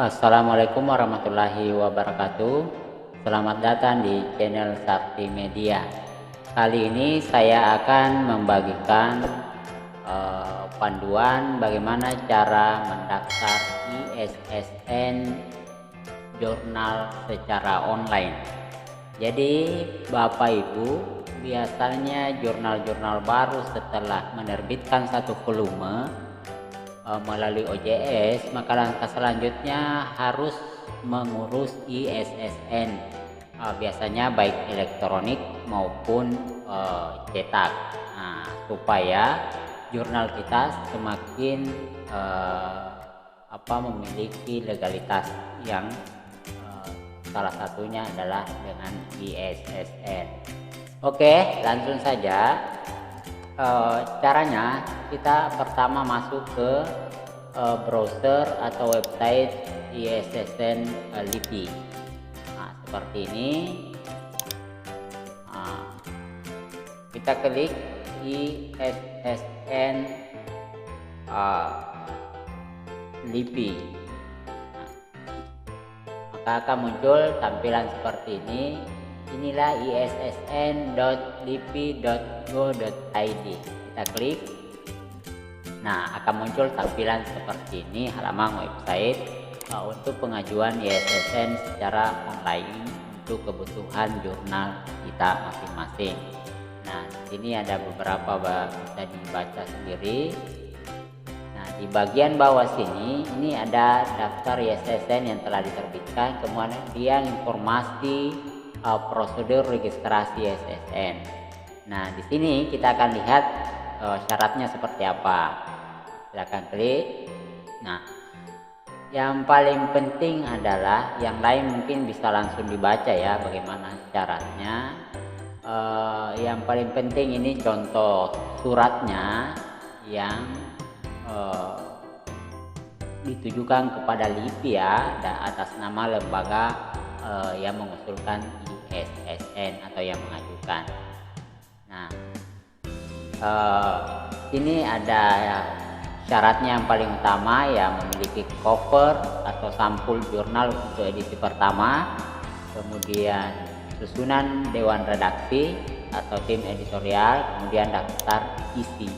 Assalamualaikum warahmatullahi wabarakatuh. Selamat datang di channel Sakti Media. Kali ini saya akan membagikan panduan bagaimana cara mendaftar ISSN jurnal secara online. Jadi Bapak Ibu, biasanya jurnal-jurnal baru setelah menerbitkan satu volume melalui OJS, maka langkah selanjutnya harus mengurus ISSN, biasanya baik elektronik maupun cetak, supaya jurnal kita semakin memiliki legalitas yang salah satunya adalah dengan ISSN. Oke, langsung saja. Caranya kita pertama masuk ke browser atau website ISSN LIPI. Seperti ini. Kita klik ISSN LIPI. Maka akan muncul tampilan seperti ini. Inilah issn.lipi.go.id. Kita klik. Nah, akan muncul tampilan seperti ini, halaman website untuk pengajuan ISSN secara online untuk kebutuhan jurnal kita masing-masing. Nah, di sini ada beberapa, bisa dibaca sendiri. Nah, di bagian bawah sini ini ada daftar ISSN yang telah diterbitkan, kemudian informasi prosedur registrasi ISSN. Nah, di sini kita akan lihat syaratnya seperti apa. Silakan klik. Nah, yang paling penting adalah, yang lain mungkin bisa langsung dibaca ya bagaimana syaratnya. Yang paling penting ini contoh suratnya yang ditujukan kepada LIPI ya, atas nama lembaga yang mengusulkan ISSN atau yang mengajukan. Nah, ini ada syaratnya. Yang paling utama ya memiliki cover atau sampul jurnal untuk edisi pertama, kemudian susunan dewan redaksi atau tim editorial, kemudian daftar isi.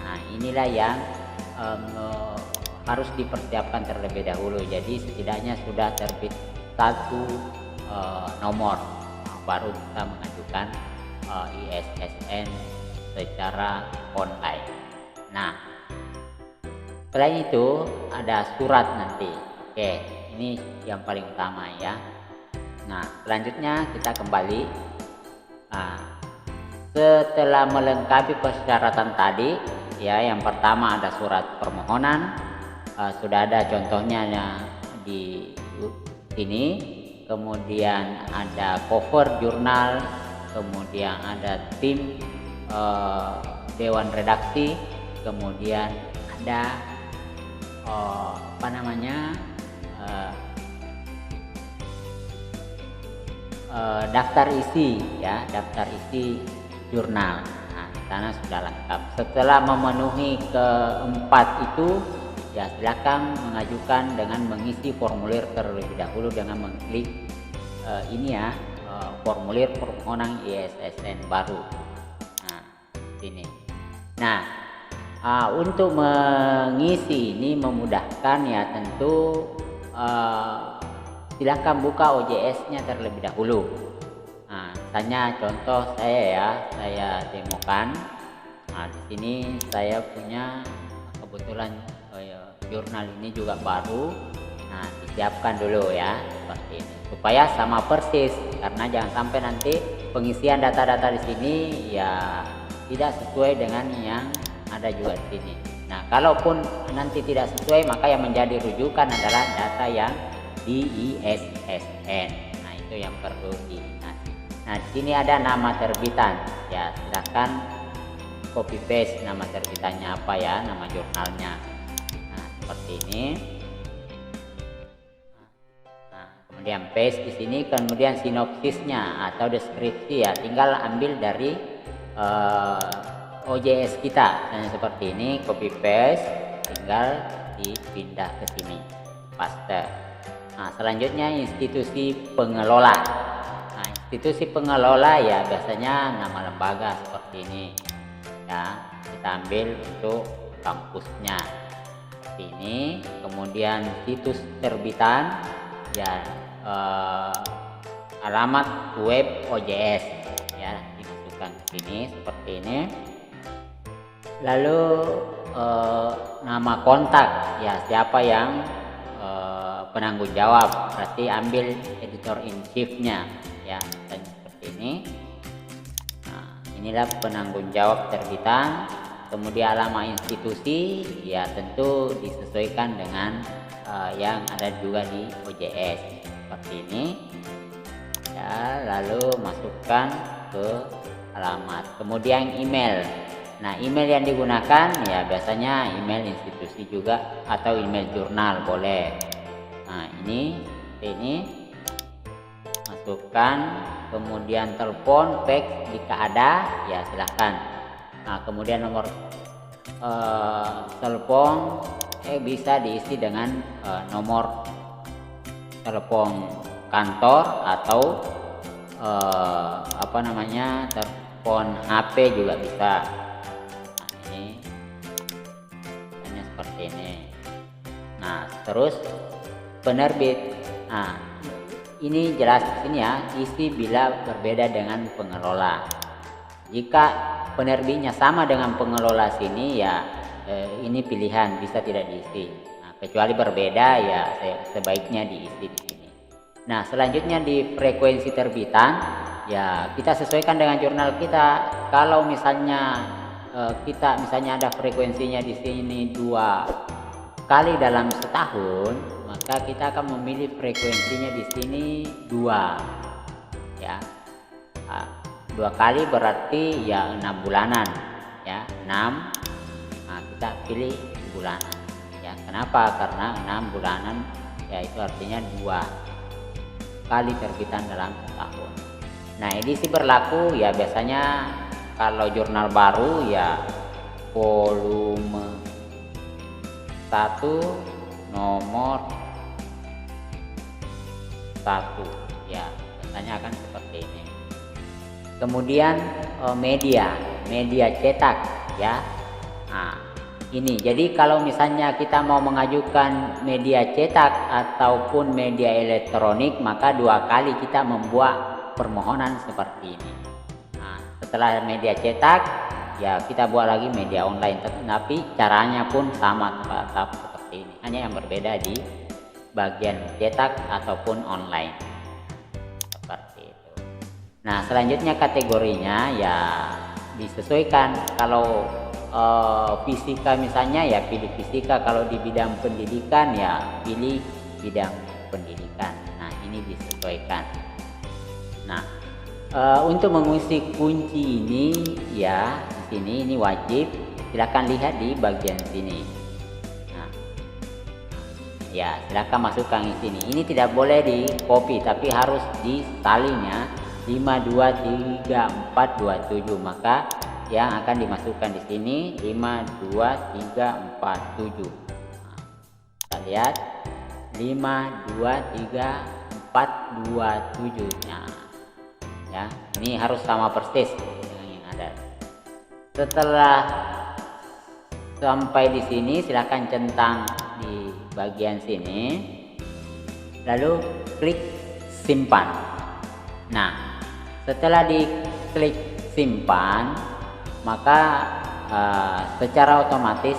Nah, inilah yang harus dipersiapkan terlebih dahulu. Jadi setidaknya sudah terbit satu nomor, baru kita mengajukan ISSN secara online. Nah, selain itu ada surat nanti. Oke, ini yang paling utama ya. Nah, selanjutnya kita kembali. Setelah melengkapi persyaratan tadi ya, yang pertama ada surat permohonan, sudah ada contohnya di sini. Kemudian ada cover jurnal, kemudian ada tim dewan redaksi, kemudian ada daftar isi ya, daftar isi jurnal. Nah, sana sudah lengkap. Setelah memenuhi keempat itu ya, silakan mengajukan dengan mengisi formulir terlebih dahulu dengan mengklik formulir permohonan ISSN baru. Nah, sini. Nah, untuk mengisi ini memudahkan ya, tentu silakan buka OJS-nya terlebih dahulu. Nah, misalnya contoh saya demokan. Nah, di sini saya punya kebetulan jurnal ini juga baru. Nah, disiapkan dulu ya seperti ini supaya sama persis, karena jangan sampai nanti pengisian data-data di sini ya tidak sesuai dengan yang ada juga di sini. Nah, kalaupun nanti tidak sesuai, maka yang menjadi rujukan adalah data yang di ISSN. Nah, itu yang perlu diingat. Nah, di sini ada nama terbitan ya, silakan copy paste nama terbitannya apa ya, nama jurnalnya. Seperti ini. Nah, kemudian paste di sini, kemudian sinopsisnya atau deskripsi ya, tinggal ambil dari OJS kita. Dan seperti ini, copy paste, tinggal dipindah ke sini, paste. Nah, selanjutnya institusi pengelola. Nah, institusi pengelola ya biasanya nama lembaga seperti ini. Ya, kita ambil untuk kampusnya seperti ini. Kemudian situs terbitan ya, alamat web OJS ya dimasukkan ke sini seperti ini. Lalu nama kontak ya, siapa yang penanggung jawab, berarti ambil editor in chief-nya ya, dan seperti ini. Nah, inilah penanggung jawab terbitan. Kemudian alamat institusi ya tentu disesuaikan dengan yang ada juga di OJS seperti ini ya. Lalu masukkan ke alamat, kemudian email. Nah, email yang digunakan ya biasanya email institusi juga atau email jurnal boleh. Nah, ini masukkan, kemudian telepon, fax jika ada ya silahkan. Nah, kemudian nomor telepon bisa diisi dengan nomor telepon kantor atau telepon HP juga bisa. Nah, ini hanya seperti ini. Nah, terus penerbit. Nah, ini jelas ini ya, isi bila berbeda dengan pengelola. Jika penerbitnya sama dengan pengelola sini ya ini pilihan bisa tidak diisi. Nah, kecuali berbeda ya sebaiknya diisi di sini. Nah, selanjutnya di frekuensi terbitan ya kita sesuaikan dengan jurnal kita. Kalau misalnya kita ada frekuensinya di sini 2 kali dalam setahun, maka kita akan memilih frekuensinya di sini 2 ya. 2 kali berarti ya 6 bulanan ya, 6. Nah, kita pilih bulanan ya. Kenapa? Karena 6 bulanan ya itu artinya 2 kali terbitan dalam setahun. Nah, edisi berlaku ya biasanya kalau jurnal baru ya volume 1 nomor 1 ya, biasanya akan seperti ini. Kemudian media cetak ya. Nah, ini jadi kalau misalnya kita mau mengajukan media cetak ataupun media elektronik, maka 2 kali kita membuat permohonan seperti ini. Nah, setelah media cetak ya kita buat lagi media online, tapi caranya pun sama tetap seperti ini, hanya yang berbeda di bagian cetak ataupun online seperti itu. Nah, selanjutnya kategorinya ya disesuaikan. Kalau fisika misalnya ya pilih fisika, kalau di bidang pendidikan ya pilih bidang pendidikan. Nah, ini disesuaikan. Nah, untuk mengisi kunci ini ya di sini ini wajib, silakan lihat di bagian sini. Nah, ya silakan masukkan di sini. Ini tidak boleh di copy tapi harus disalin ya, 52347, maka yang akan dimasukkan di sini 52347. Nah, kita lihat 52347 nya ya, ini harus sama persis dengan yang ada. Setelah sampai di sini silahkan centang di bagian sini, lalu klik simpan. Nah, setelah diklik simpan, maka secara otomatis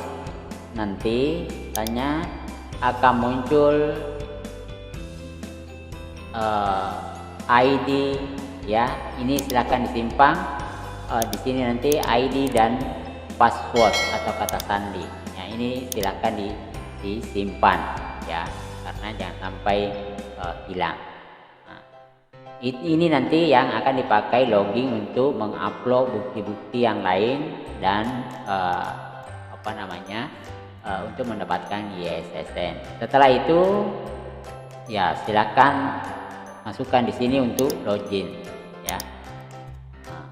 nanti akan muncul ID ya. Ini silakan disimpan di sini nanti ID dan password atau kata sandi. Ya, ini silakan disimpan ya, karena jangan sampai hilang. Ini nanti yang akan dipakai login untuk mengupload bukti-bukti yang lain dan untuk mendapatkan ISSN. Setelah itu ya silakan masukkan di sini untuk login ya. Nah,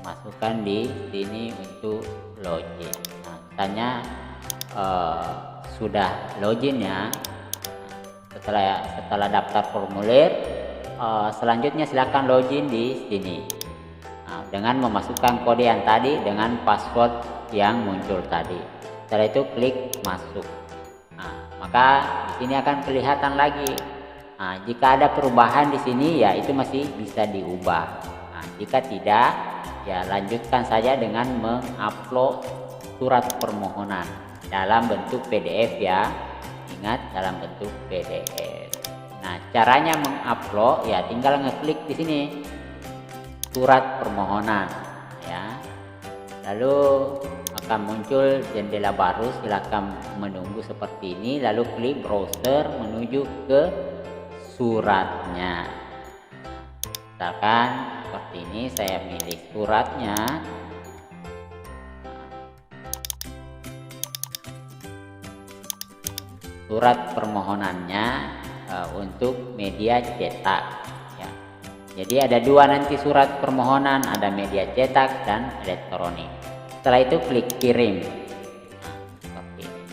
masukkan di sini untuk login. Nah, misalnya sudah login ya. Setelah daftar formulir, selanjutnya silakan login di sini. Nah, dengan memasukkan kode yang tadi dengan password yang muncul tadi. Setelah itu klik masuk. Nah, maka di sini akan kelihatan lagi. Nah, jika ada perubahan di sini ya itu masih bisa diubah. Nah, jika tidak ya lanjutkan saja dengan mengupload surat permohonan dalam bentuk PDF ya. Ingat, dalam bentuk PDF. Nah, caranya mengupload ya tinggal ngeklik di sini surat permohonan ya. Lalu akan muncul jendela baru, silakan menunggu seperti ini, lalu klik browser menuju ke suratnya. Misalkan seperti ini, saya pilih suratnya. Surat permohonannya untuk media cetak ya. Jadi ada dua nanti surat permohonan, ada media cetak dan elektronik. Setelah itu klik kirim. Nah, seperti ini.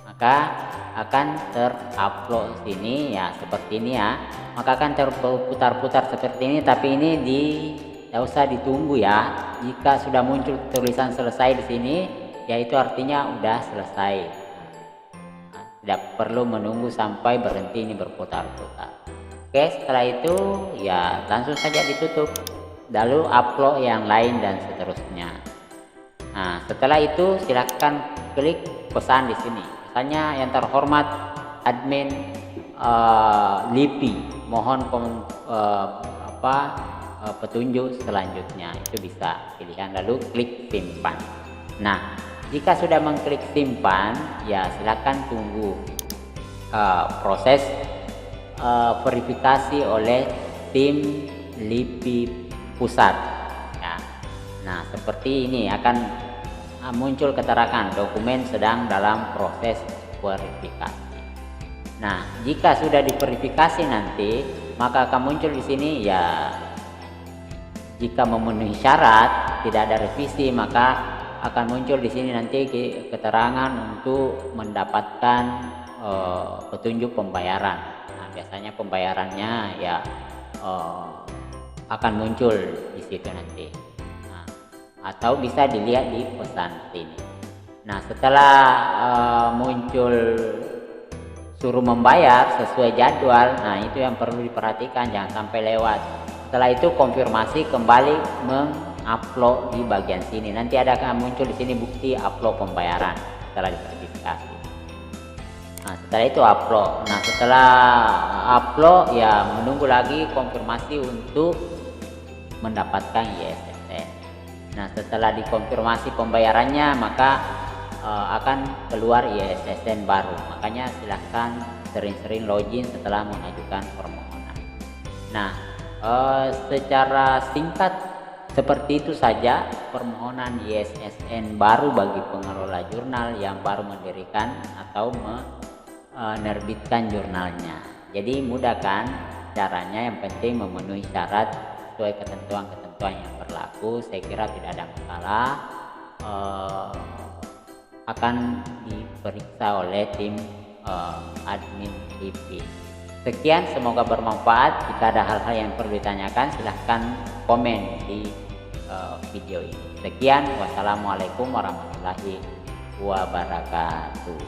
Maka akan terupload sini ya, seperti ini ya. Maka akan terputar-putar seperti ini, tapi ini tidak usah ditunggu ya. Jika sudah muncul tulisan selesai di sini, yaitu artinya udah selesai. Nah, tidak perlu menunggu sampai berhenti ini berputar-putar. Oke, setelah itu ya langsung saja ditutup, lalu upload yang lain dan seterusnya. Nah, setelah itu silakan klik pesan di sini. Pesannya yang terhormat admin LIPI, mohon petunjuk selanjutnya, itu bisa pilihan, lalu klik simpan. Nah, jika sudah mengklik simpan ya silakan tunggu proses verifikasi oleh tim LIPI pusat ya. Nah, seperti ini akan muncul keterangan dokumen sedang dalam proses verifikasi. Nah, jika sudah diverifikasi nanti maka akan muncul di sini ya, jika memenuhi syarat tidak ada revisi maka akan muncul di sini nanti keterangan untuk mendapatkan petunjuk pembayaran. Nah, biasanya pembayarannya ya akan muncul di situ nanti. Nah, atau bisa dilihat di pesan sini. Nah, setelah muncul suruh membayar sesuai jadwal, nah itu yang perlu diperhatikan, jangan sampai lewat. Setelah itu konfirmasi kembali mengupload di bagian sini. Nanti ada akan muncul di sini bukti upload pembayaran setelah diverifikasi. Nah, setelah itu upload. Nah, setelah upload ya menunggu lagi konfirmasi untuk mendapatkan ISSN. Nah, setelah dikonfirmasi pembayarannya maka akan keluar ISSN baru. Makanya silahkan sering-sering login setelah mengajukan permohonan. Nah, secara singkat seperti itu saja permohonan ISSN baru bagi pengelola jurnal yang baru mendirikan atau menerbitkan jurnalnya. Jadi mudah kan caranya, yang penting memenuhi syarat sesuai ketentuan-ketentuan yang berlaku. Saya kira tidak ada masalah. Akan diperiksa oleh tim admin LIPI. Sekian, semoga bermanfaat. Jika ada hal-hal yang perlu ditanyakan silahkan komen di video ini. Sekian, wassalamualaikum warahmatullahi wabarakatuh.